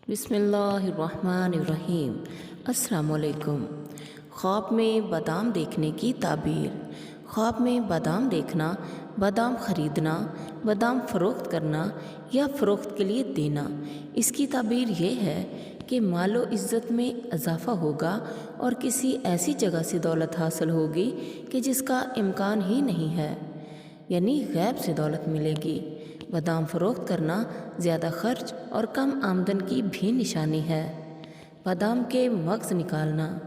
بسم اللہ الرحمن الرحیم۔ السلام علیکم۔ خواب میں بادام دیکھنے کی تعبیر۔ خواب میں بادام دیکھنا، بادام خریدنا، بادام فروخت کرنا یا فروخت کے لیے دینا، اس کی تعبیر یہ ہے کہ مال و عزت میں اضافہ ہوگا اور کسی ایسی جگہ سے دولت حاصل ہوگی کہ جس کا امکان ہی نہیں ہے، یعنی غیب سے دولت ملے گی۔ بادام فروخت کرنا زیادہ خرچ اور کم آمدن کی بھی نشانی ہے۔ بادام کے مغز نکالنا۔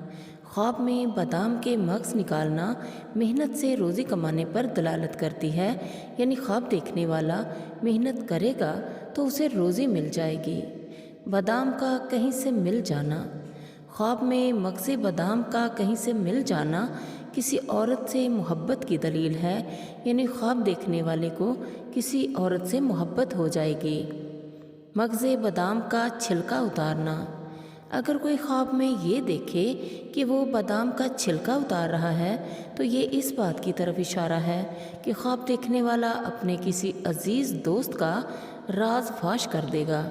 خواب میں بادام کے مغز نکالنا محنت سے روزی کمانے پر دلالت کرتی ہے، یعنی خواب دیکھنے والا محنت کرے گا تو اسے روزی مل جائے گی۔ بادام کا کہیں سے مل جانا۔ خواب میں مغز بادام کا کہیں سے مل جانا کسی عورت سے محبت کی دلیل ہے، یعنی خواب دیکھنے والے کو کسی عورت سے محبت ہو جائے گی۔ مغز بادام کا چھلکا اتارنا۔ اگر کوئی خواب میں یہ دیکھے کہ وہ بادام کا چھلکا اتار رہا ہے تو یہ اس بات کی طرف اشارہ ہے کہ خواب دیکھنے والا اپنے کسی عزیز دوست کا راز فاش کر دے گا،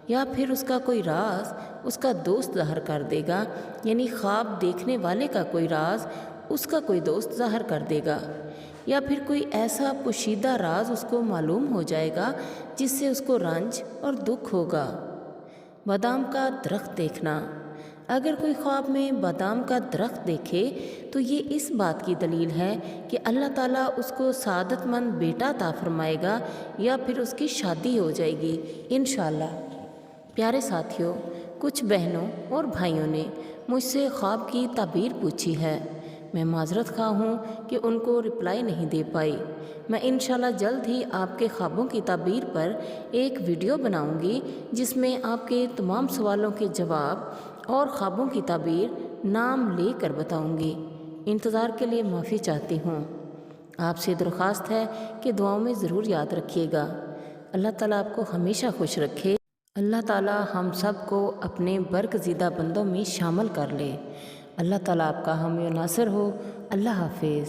یا پھر اس کا کوئی راز اس کا دوست ظاہر کر دے گا، یعنی خواب دیکھنے والے کا کوئی راز اس کا کوئی دوست ظاہر کر دے گا، یا پھر کوئی ایسا پوشیدہ راز اس کو معلوم ہو جائے گا جس سے اس کو رنج اور دکھ ہوگا۔ بادام کا درخت دیکھنا۔ اگر کوئی خواب میں بادام کا درخت دیکھے تو یہ اس بات کی دلیل ہے کہ اللہ تعالیٰ اس کو سعادت مند بیٹا عطا فرمائے گا یا پھر اس کی شادی ہو جائے گی انشاءاللہ۔ پیارے ساتھیوں، کچھ بہنوں اور بھائیوں نے مجھ سے خواب کی تعبیر پوچھی ہے۔ میں معذرت خواہ ہوں کہ ان کو رپلائی نہیں دے پائی۔ میں انشاءاللہ جلد ہی آپ کے خوابوں کی تعبیر پر ایک ویڈیو بناؤں گی جس میں آپ کے تمام سوالوں کے جواب اور خوابوں کی تعبیر نام لے کر بتاؤں گی۔ انتظار کے لیے معافی چاہتی ہوں۔ آپ سے درخواست ہے کہ دعاؤں میں ضرور یاد رکھیے گا۔ اللہ تعالیٰ آپ کو ہمیشہ خوش رکھے۔ اللہ تعالیٰ ہم سب کو اپنے برگزیدہ بندوں میں شامل کر لے۔ اللہ تعالیٰ آپ کا حامی و ناصر ہو۔ اللہ حافظ۔